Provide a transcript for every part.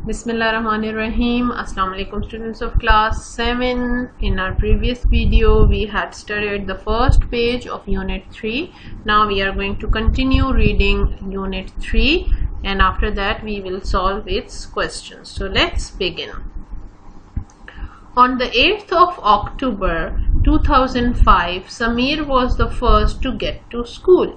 Bismillahirrahmanirrahim. Assalamu alaikum students of class 7. In our previous video we had studied the first page of unit 3. Now we are going to continue reading unit 3 and after that we will solve its questions. So let's begin. On the 8th of October 2005, Sameer was the first to get to school.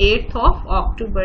8th of October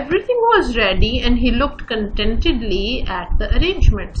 Everything was ready and he looked contentedly at the arrangements.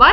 Why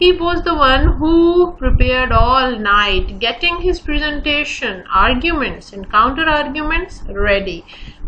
He was the one who prepared all night, getting his presentation, arguments and counter arguments ready.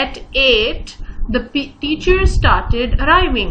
At 8 the teachers started arriving.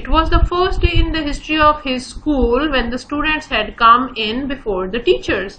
It was the first day in the history of his school when the students had come in before the teachers.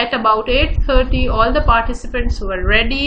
At about 8:30 all the participants were ready.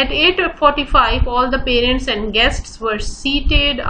At 8:45 all the parents and guests were seated.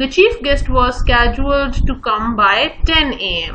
The chief guest was scheduled to come by 10 AM.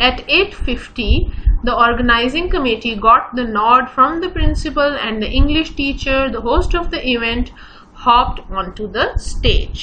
At 8:50 the organizing committee got the nod from the principal and the English teacher, the host of the event, hopped onto the stage.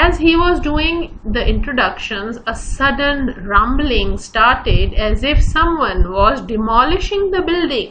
As he was doing the introductions, a sudden rumbling started as if someone was demolishing the building.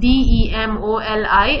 DEMOLISHING.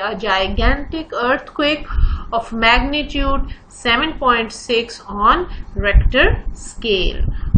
a gigantic earthquake of magnitude 7.6 on Richter scale.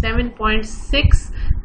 7.6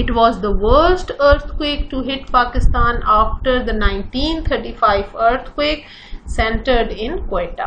It was the worst earthquake to hit Pakistan after the 1935 earthquake centered in Quetta.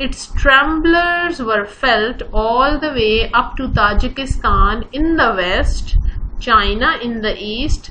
Its tremblers were felt all the way up to Tajikistan in the west, China in the east,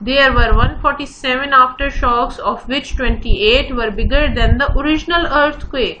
There were 147 aftershocks, of which 28 were bigger than the original earthquake.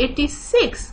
86.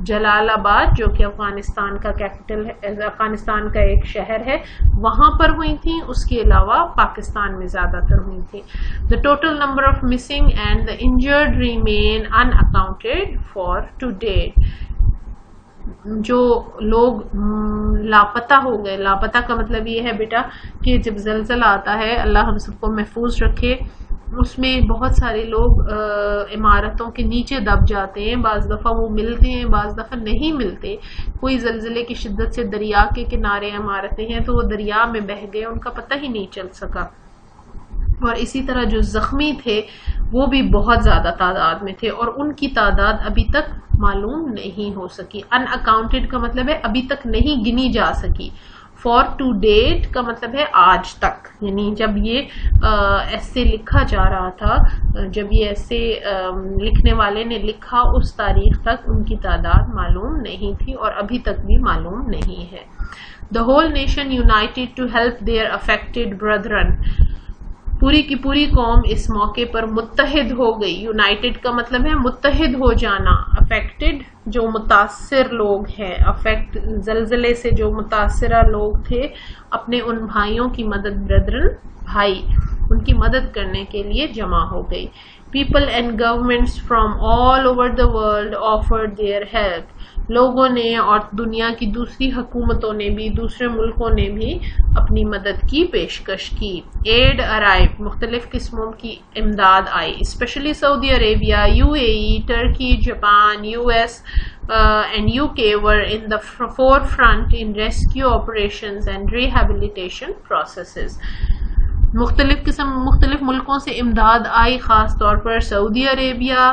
جلال آباد جو کہ افغانستان کا capital ہے، افغانستان کا ایک شہر ہے، وہاں پر ہوئی تھیں. اس کے علاوہ پاکستان میں زیادہ تر ہوئی تھیں. The total number of missing and the injured remain unaccounted for to date. جو لوگ لاپتہ ہو گئے، لاپتہ کا مطلب یہ ہے بیٹا کہ جب زلزلہ آتا ہے، اللہ ہم سب کو محفوظ رکھے، اس میں بہت سارے لوگ عمارتوں کے نیچے دب جاتے ہیں. بعض دفعہ وہ ملتے ہیں، بعض دفعہ نہیں ملتے. کوئی زلزلے کی شدت سے دریا کے کنارے عمارتیں ہیں تو وہ دریا میں بہہ گئے، ان کا پتہ ہی نہیں چل سکا. اور اسی طرح جو زخمی تھے وہ بھی بہت زیادہ تعداد میں تھے، اور ان کی تعداد ابھی تک معلوم نہیں ہو سکی. ان اکاؤنٹڈ کا مطلب ہے ابھی تک نہیں گنی جا سکی. فار ٹو ڈیٹ کا مطلب ہے آج تک، یعنی جب یہ ایسے لکھا جا رہا تھا، جب یہ ایسے لکھنے والے نے لکھا اس تاریخ تک ان کی تعداد معلوم نہیں تھی، اور ابھی تک بھی معلوم نہیں ہے. The whole nation united to help their affected brethren. پوری کی پوری قوم اس موقع پر متحد ہو گئی. یونائٹڈ کا مطلب ہے متحد ہو جانا. افیکٹڈ جو متاثر لوگ ہیں، زلزلے سے جو متاثرہ لوگ تھے، اپنے ان بھائیوں کی مدد، بردرن بھائی، ان کی مدد کرنے کے لیے جمع ہو گئی. People and governments from all over the world offered their help. لوگوں نے اور دنیا کی دوسری حکومتوں نے بھی، دوسرے ملکوں نے بھی اپنی مدد کی پیشکش کی. ایڈ ارائیو، مختلف قسموں کی امداد آئی. Especially Saudi Arabia, UAE، Turkey, Japan, US and UK were in the forefront in rescue operations and rehabilitation processes. مختلف ملکوں سے امداد آئی، خاص طور پر سعودی عربیہ.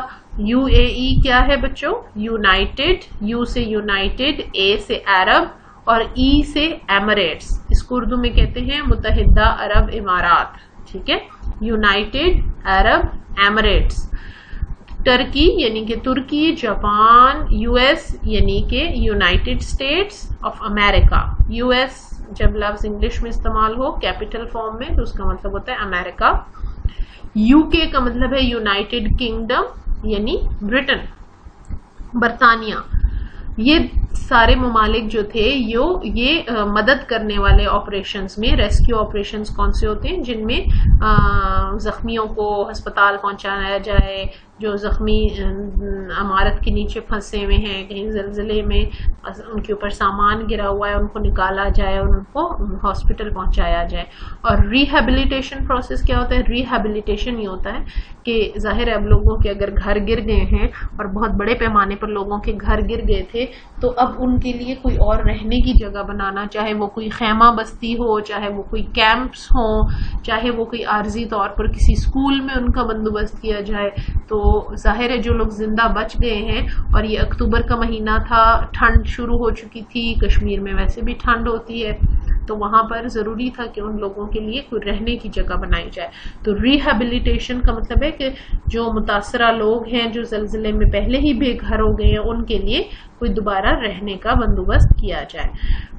UAE کیا ہے بچوں؟ یونائٹڈ، U سے یونائٹڈ، A سے عرب اور E سے ایمریٹس. اس کو اردو میں کہتے ہیں متحدہ عرب امارات. ٹھیک ہے، یونائٹڈ عرب ایمریٹس. ٹرکی یعنی کہ ترکی، جاپان. US یعنی کہ United States of America. US جب لفظ انگلش میں استعمال ہو کیپٹل فارم میں تو اس کا مطلب ہوتا ہے امریکہ. UK کا مطلب ہے یونائٹڈ کنگڈم یعنی برٹن، برطانیہ. یہ سارے ممالک جو تھے یہ مدد کرنے والے آپریشنز میں، ریسکیو آپریشنز کون سے ہوتے ہیں جن میں زخمیوں کو ہسپتال پہنچایا جائے، جو زخمی عمارت کے نیچے پھنسے ہوئے ہیں، کہیں زلزلے میں ان کے اوپر سامان گرا ہوا ہے، ان کو نکالا جائے اور ان کو ہاسپٹل پہنچایا جائے. اور ریہیبلیٹیشن پروسیس کیا ہوتا ہے؟ ریہیبلیٹیشن یہ ہوتا ہے کہ ظاہر ہے اب لوگوں کے اگر گھر گر گئے ہیں اور بہت بڑے پیمانے پر لوگوں کے گھر گر گئے تھے تو اب ان کے لیے کوئی اور رہنے کی جگہ بنانا، چاہے وہ کوئی خیمہ بستی ہو، چاہے وہ کوئی کیمپس ہوں، چاہے وہ کوئی عارضی طور پر کسی اسکول میں ان کا بندوبست کیا جائے. تو ظاہر ہے جو لوگ زندہ بچ گئے ہیں، اور یہ اکتوبر کا مہینہ تھا، ٹھنڈ شروع ہو چکی تھی، کشمیر میں ویسے بھی ٹھنڈ ہوتی ہے، تو وہاں پر ضروری تھا کہ ان لوگوں کے لیے کوئی رہنے کی جگہ بنائی جائے. تو ریہیبلیٹیشن کا مطلب ہے کہ جو متاثرہ لوگ ہیں، جو زلزلے میں پہلے ہی بے گھر ہو گئے ہیں، ان کے لیے کوئی دوبارہ رہنے کا بندوبست کیا جائے.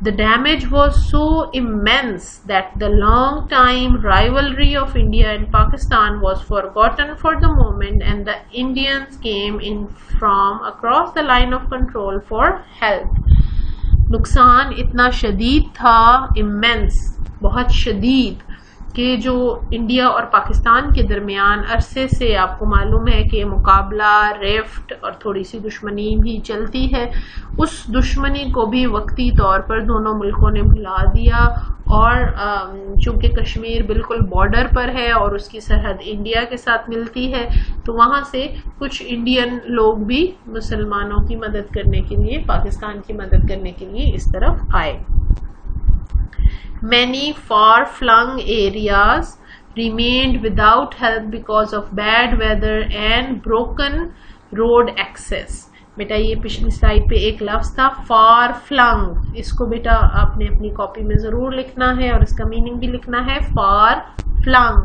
The damage was so immense that the long time rivalry of India and Pakistan was forgotten for the moment, and the Indians came in from across the line of control for help. نقصان اتنا شدید تھا، immense، بہت شدید، کہ جو India اور پاکستان کے درمیان عرصے سے آپ کو معلوم ہے کہ مقابلہ، ریفٹ اور تھوڑی سی دشمنی بھی چلتی ہے، اس دشمنی کو بھی وقتی طور پر دونوں ملکوں نے بھلا دیا. اور چونکہ کشمیر بالکل بارڈر پر ہے اور اس کی سرحد انڈیا کے ساتھ ملتی ہے، تو وہاں سے کچھ انڈین لوگ بھی مسلمانوں کی مدد کرنے کے لیے، پاکستان کی مدد کرنے کے لیے اس طرف آئے. Many far-flung areas remained without help because of bad weather and broken road access. بیٹا یہ پچھلی سلائیڈ پہ ایک لفظ تھا far flung، اس کو بیٹا آپ نے اپنی کاپی میں ضرور لکھنا ہے اور اس کا میننگ بھی لکھنا ہے. far flung،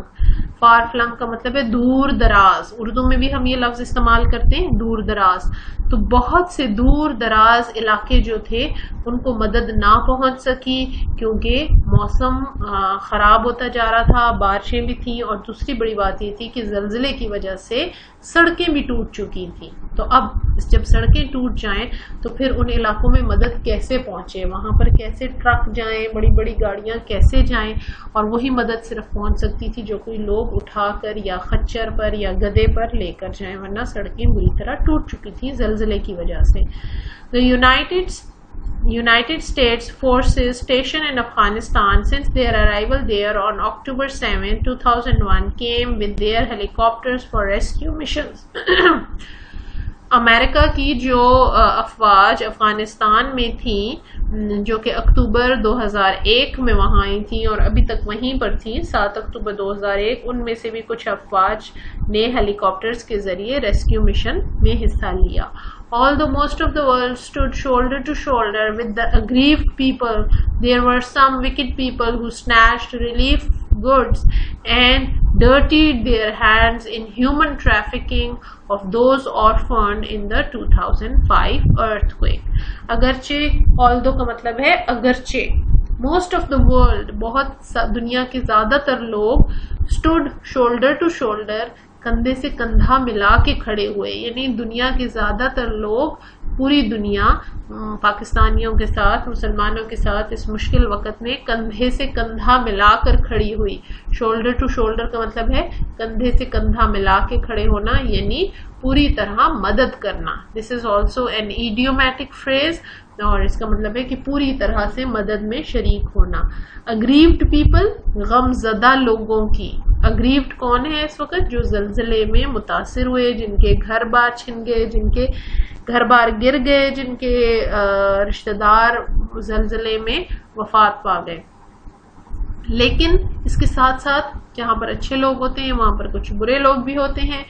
far flung کا مطلب ہے دور دراز. اردو میں بھی ہم یہ لفظ استعمال کرتے ہیں، دور دراز. تو بہت سے دور دراز علاقے جو تھے ان کو مدد نہ پہنچ سکی کیونکہ موسم خراب ہوتا جا رہا تھا, بارشیں بھی تھیں, اور دوسری بڑی بات یہ تھی کہ زلزلے کی وجہ سے سڑکیں بھی ٹوٹ چکی تھیں. تو اب جب سڑکیں ٹوٹ جائیں تو پھر ان علاقوں میں مدد کیسے پہنچے, وہاں پر کیسے ٹرک جائیں, بڑی بڑی گاڑیاں کیسے جائیں, اور وہی مدد صرف پہنچ سکتی تھی جو کوئی لوگ اٹھا کر یا خچر پر یا گدھے پر لے کر جائیں, ورنہ سڑکیں بری طرح ٹوٹ چکی تھیں زلزلے کی وجہ سے. The United States forces stationed in Afghanistan since their arrival there on October 7, 2001 came with their helicopters for rescue missions. امریکہ کی جو افواج افغانستان میں تھیں جو کہ اکتوبر 2001 میں وہاں آئی تھیں اور ابھی تک وہیں پر تھیں 7 اکتوبر 2001, ان میں سے بھی کچھ افواج نے ہیلی کاپٹرز کے ذریعے ریسکیو مشن میں حصہ لیا. Although most of the world stood shoulder to shoulder with the aggrieved people, there were some wicked people who snatched relief goods and dirtied their hands in human trafficking of those orphaned in the 2005 earthquake. اگرچہ although کا مطلب ہے اگرچہ, most of the world بہت دنیا کے زیادہ تر لوگ stood shoulder to shoulder کندھے سے کندھا ملا کے کھڑے ہوئے, یعنی دنیا کے زیادہ تر لوگ, پوری دنیا پاکستانیوں کے ساتھ, مسلمانوں کے ساتھ اس مشکل وقت میں کندھے سے کندھا ملا کر کھڑی ہوئی. شولڈر ٹو شولڈر کا مطلب ہے کندھے سے کندھا ملا کے کھڑے ہونا, یعنی پوری طرح مدد کرنا. دس از آلسو این ایڈیومیٹک فریز, اور اس کا مطلب ہے کہ پوری طرح سے مدد میں شریک ہونا. اگریوڈ پیپل, غم زدہ لوگوں کی. اگریوڈ کون ہے اس وقت؟ جو زلزلے میں متاثر ہوئے, جن کے گھر بار چھن گئے, جن کے گھر بار گر گئے, جن کے رشتہ دار زلزلے میں وفات پا گئے. لیکن اس کے ساتھ ساتھ جہاں پر اچھے لوگ ہوتے ہیں وہاں پر کچھ برے لوگ بھی ہوتے ہیں.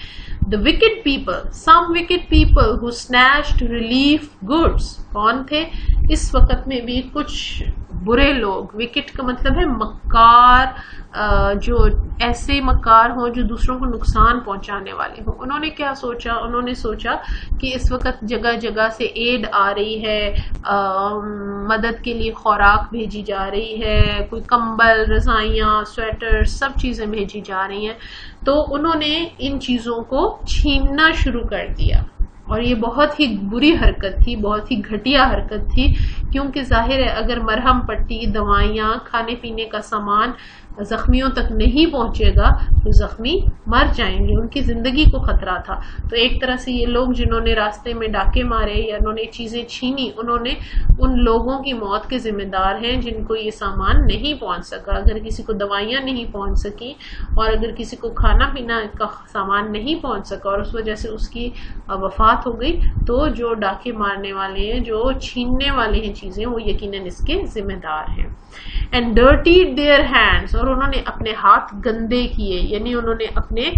The wicked people, some wicked people who snatched relief goods. کون تھے اس وقت میں بھی؟ کچھ برے لوگ. وکٹ کا مطلب ہے مکار, جو ایسے مکار ہوں جو دوسروں کو نقصان پہنچانے والے ہوں. انہوں نے کیا سوچا؟ انہوں نے سوچا کہ اس وقت جگہ جگہ سے ایڈ آ رہی ہے, مدد کے لیے خوراک بھیجی جا رہی ہے, کوئی کمبل, رضائیاں, سویٹر, سب چیزیں بھیجی جا رہی ہیں. تو انہوں نے ان چیزوں کو چھیننا شروع کر دیا, اور یہ بہت ہی بری حرکت تھی, بہت ہی گھٹیا حرکت تھی, کیونکہ ظاہر ہے اگر مرہم پٹی, دوائیاں, کھانے پینے کا سامان زخمیوں تک نہیں پہنچے گا تو زخمی مر جائیں گے, ان کی زندگی کو خطرہ تھا. تو ایک طرح سے یہ لوگ جنہوں نے راستے میں ڈاکے مارے یا انہوں نے چیزیں چھینی, انہوں نے ان لوگوں کی موت کے ذمہ دار ہیں جن کو یہ سامان نہیں پہنچ سکا. اگر کسی کو دوائیاں نہیں پہنچ سکی اور اگر کسی کو کھانا پینا کا سامان نہیں پہنچ سکا اور اس وجہ سے اس کی وفات ہو گئی, تو جو ڈاکے مارنے والے ہیں, جو چھیننے والے ہیں چیزیں, وہ یقیناً اس کے ذمہ دار ہیں. And dirtied their hands, اور انہوں نے اپنے ہاتھ گندے کیے, یعنی انہوں نے اپنے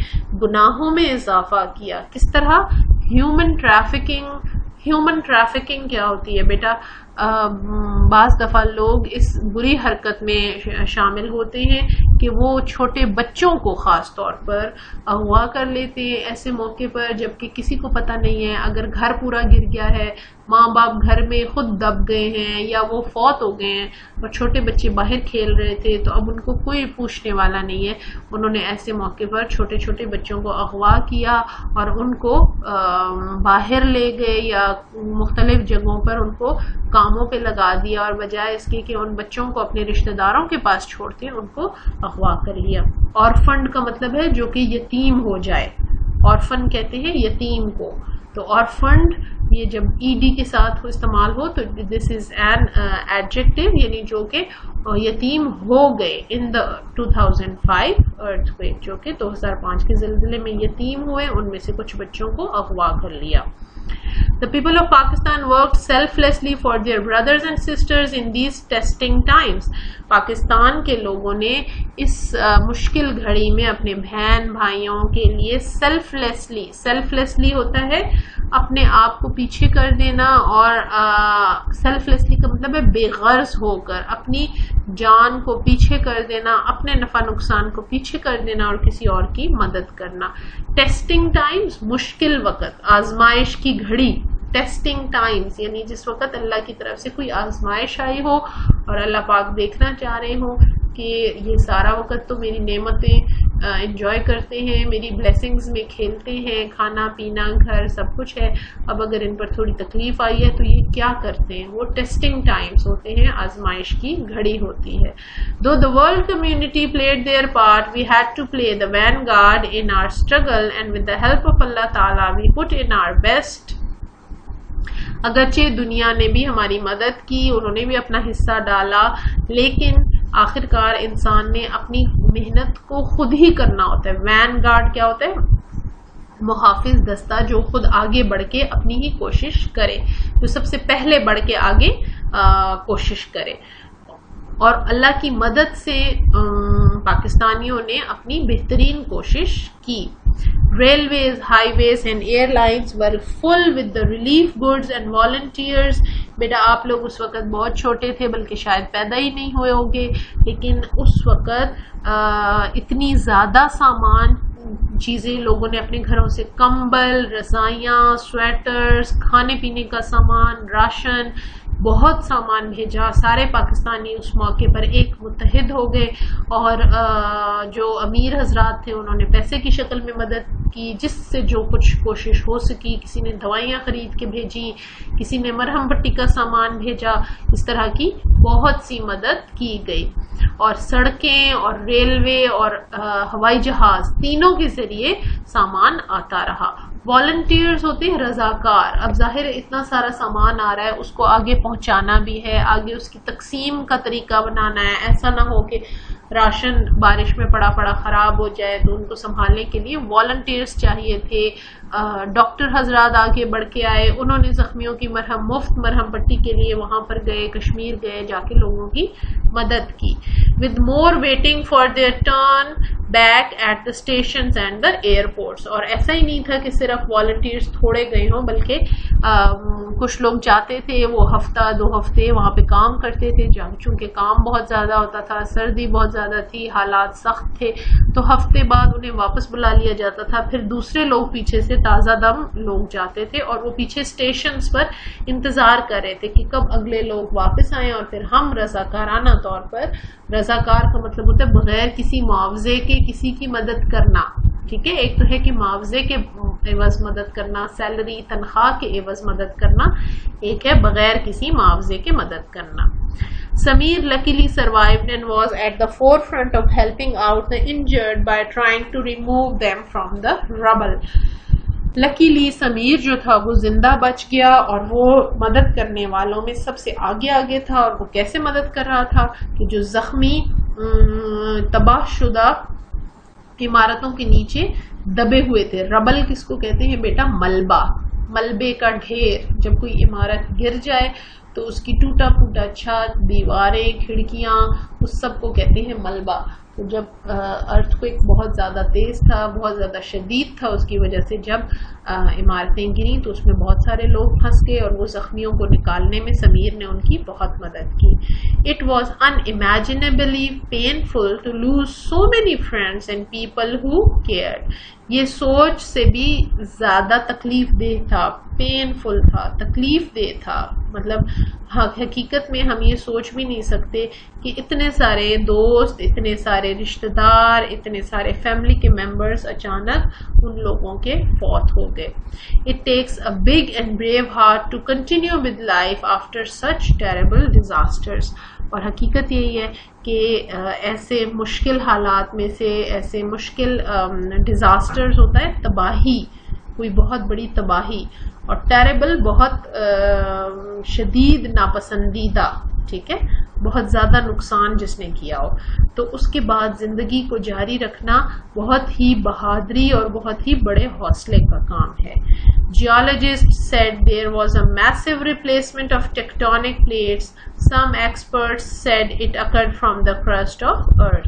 گناہوں میں اضافہ کیا. کس طرح؟ ہیومن ٹریفکنگ کیا ہوتی ہے بیٹا؟ بعض دفعہ لوگ اس بری حرکت میں شامل ہوتے ہیں کہ وہ چھوٹے بچوں کو خاص طور پر اغوا کر لیتے ہیں ایسے موقع پر جبکہ کسی کو پتہ نہیں ہے. اگر گھر پورا گر گیا ہے, ماں باپ گھر میں خود دب گئے ہیں یا وہ فوت ہو گئے ہیں اور چھوٹے بچے باہر کھیل رہے تھے, تو اب ان کو کوئی پوچھنے والا نہیں ہے. انہوں نے ایسے موقع پر چھوٹے چھوٹے بچوں کو اغوا کیا اور ان کو باہر لے گئے یا مختلف جگہوں پر ان کو کاموں پہ لگا دیا, اور بجائے اس کے کہ ان بچوں کو اپنے رشتہ داروں کے پاس چھوڑتے ان کو اغوا کر لیا. آرفنڈ کا مطلب ہے جو کہ یتیم ہو جائے. آرفن کہتے ہیں یتیم کو. تو آرفنڈ یہ جب ای ڈی کے ساتھ استعمال ہو تو دس از این ایڈجیکٹو, یعنی جو کہ یتیم ہو گئے. ان دا 2005 ارتھکویک, جو کہ 2005 کے زلزلے میں یتیم ہوئے, ان میں سے کچھ بچوں کو اغوا کر لیا. The people of Pakistan worked selflessly for their brothers and sisters in these testing times. Pakistan کے لوگوں نے اس مشکل گھڑی میں اپنے بہن بھائیوں کے لیے سیلفلیسلی ہوتا ہے اپنے آپ کو پیچھے کر دینا, اور سیلفلیسلی کا مطلب ہے بے غرض ہو کر, اپنی جان کو پیچھے کر دینا, اپنے نفع نقصان کو پیچھے کر دینا اور کسی اور کی مدد کرنا. ٹیسٹنگ ٹائمز, مشکل وقت, آزمائش کی گھڑی. ٹیسٹنگ ٹائمز، یعنی جس وقت اللہ کی طرف سے کوئی آزمائش آئی ہو اور اللہ پاک دیکھنا چاہ رہے ہوں کہ یہ سارا وقت تو میری نعمتیں انجوائے کرتے ہیں، میری بلیسنگز میں کھیلتے ہیں، کھانا پینا گھر سب کچھ ہے، اب اگر ان پر تھوڑی تکلیف آئی ہے تو یہ کیا کرتے ہیں، وہ ٹیسٹنگ ٹائمز ہوتے ہیں، آزمائش کی گھڑی ہوتی ہے. Though the world community played their part, we had to play the vanguard in our struggle, and with the help of Allah Ta'ala we put in our best. اگرچہ دنیا نے بھی ہماری مدد کی، انہوں نے بھی اپنا حصہ ڈالا، لیکن آخر کار انسان نے اپنی محنت کو خود ہی کرنا ہوتا ہے. وین گارڈ کیا ہوتا ہے؟ محافظ دستہ جو خود آگے بڑھ کے اپنی ہی کوشش کرے، جو سب سے پہلے بڑھ کے آگے کوشش کرے. اور اللہ کی مدد سے پاکستانیوں نے اپنی بہترین کوشش کی. Railways, highways and airlines were full with the relief goods and volunteers. بیٹا آپ لوگ اس وقت بہت چھوٹے تھے، بلکہ شاید پیدا ہی نہیں ہوئے ہوں گے، لیکن اس وقت اتنی زیادہ سامان چیزیں لوگوں نے اپنے گھروں سے، کمبل، رضائیاں، سویٹرز، کھانے پینے کا سامان، راشن، بہت سامان بھیجا. سارے پاکستانی اس موقع پر ایک متحد ہو گئے، اور جو امیر حضرات تھے انہوں نے پیسے کی شکل میں مدد کی، جس سے جو کچھ کوشش ہو سکی. کسی نے دوائیاں خرید کے بھیجی، کسی نے مرہم پٹی کا سامان بھیجا، اس طرح کی بہت سی مدد کی گئی. اور سڑکیں اور ریلوے اور ہوائی جہاز تینوں کے ذریعے سامان آتا رہا. والنٹیئرز ہوتے ہیں رضاکار. اب ظاہر اتنا سارا سامان آ رہا ہے، اس کو آگے پہنچانا بھی ہے، آگے اس کی تقسیم کا طریقہ بنانا ہے. ایسا نہ ہو کہ راشن بارش میں پڑا خراب ہو جائے، تو ان کو سنبھالنے کے لیے والنٹیئرز چاہیے تھے. ڈاکٹر حضرات آگے بڑھ کے آئے، انہوں نے زخمیوں کی مفت مرہم پٹی کے لیے وہاں پر گئے، کشمیر گئے، جا کے لوگوں کی مدد کی. with more waiting for their turn back at the stations and the airports. اور ایسا ہی نہیں تھا کہ صرف والنٹیئرز تھوڑے گئے ہوں، بلکہ کچھ لوگ جاتے تھے، وہ ہفتہ 2 ہفتے وہاں پہ کام کرتے تھے. چونکہ کام بہت زیادہ ہوتا تھا، سردی بہت زیادہ تھی، حالات سخت تھے، تو ہفتے بعد انہیں واپس بلا لیا جاتا تھا. پھر دوسرے لوگ پیچھے سے تازہ دم لوگ جاتے تھے، اور وہ پیچھے اسٹیشنز پر انتظار کر رہے تھے کہ کب اگلے لوگ واپس آئیں، اور پھر ہم رضاکارانہ طور پر، رضاکار کا مطلب ہوتا ہے بغیر کسی معاوضے کے کسی کی مدد کرنا. ٹھیک ہے، ایک تو ہے کہ معاوضے کے عوض مدد کرنا، سیلری تنخواہ کے عوض مدد کرنا، ایک ہے بغیر کسی معاوضے کے مدد کرنا. Samir luckily survived and was at the forefront of helping out the injured by trying to remove them from the rubble. Luckily Sameer جو تھا وہ زندہ بچ گیا، اور وہ مدد کرنے والوں میں سب سے آگے تھا. اور وہ کیسے مدد کر رہا تھا کہ جو زخمی تباہ شدہ عمارتوں کے نیچے دبے ہوئے تھے. ربل کس کو کہتے ہیں بیٹا؟ ملبہ، ملبے کا ڈھیر. جب کوئی عمارت گر جائے تو اس کی ٹوٹا پھوٹا چھت، دیواریں، کھڑکیاں، اس سب کو کہتے ہیں ملبہ. تو جب ارتھ کوئک بہت زیادہ تیز تھا، بہت زیادہ شدید تھا، اس کی وجہ سے جب عمارتیں گریں تو اس میں بہت سارے لوگ پھنس گئے، اور وہ زخمیوں کو نکالنے میں سمیر نے ان کی بہت مدد کی. It was unimaginably painful to lose so many friends and people who cared. یہ سوچ سے بھی زیادہ تکلیف دہ تھا. پینفل تھا، تکلیف دہ تھا. مطلب حقیقت میں ہم یہ سوچ بھی نہیں سکتے کہ اتنے سارے دوست، اتنے سارے رشتہ دار، اتنے سارے فیملی کے ممبرز اچانک ان لوگوں کے فوت ہو گئے. It takes a big and brave heart to continue with life after such terrible disasters. اور حقیقت یہی ہے کہ ایسے مشکل حالات میں سے، ایسے مشکل ڈیزاسٹرز ہوتا ہے تباہی، کوئی بہت بڑی تباہی، اور ٹیریبل بہت شدید ناپسندیدہ. ٹھیک ہے، بہت زیادہ نقصان جس نے کیا ہو، تو اس کے بعد زندگی کو جاری رکھنا بہت ہی بہادری اور بہت ہی بڑے حوصلے کا کام ہے. Geologists said there was a massive replacement of tectonic plates Some experts said it occurred from the crust of earth.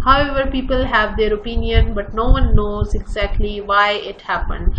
However, people have their opinion, but no one knows exactly why it happened.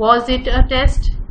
Was it a test?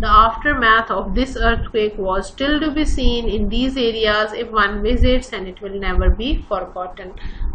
The aftermath of this earthquake was still to be seen in these areas if one visits, and it will never be forgotten.